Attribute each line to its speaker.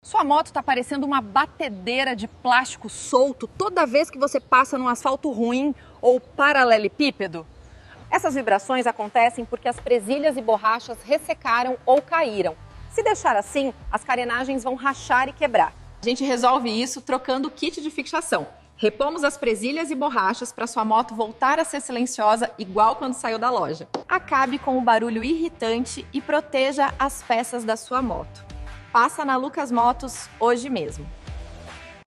Speaker 1: Sua moto está parecendo uma batedeira de plástico solto toda vez que você passa num asfalto ruim ou paralelepípedo? Essas vibrações acontecem porque as presilhas e borrachas ressecaram ou caíram. Se deixar assim, as carenagens vão rachar e quebrar. A gente resolve isso trocando o kit de fixação. Repomos as presilhas e borrachas para sua moto voltar a ser silenciosa igual quando saiu da loja. Acabe com o barulho irritante e proteja as peças da sua moto. Passa na Lucas Motos hoje mesmo.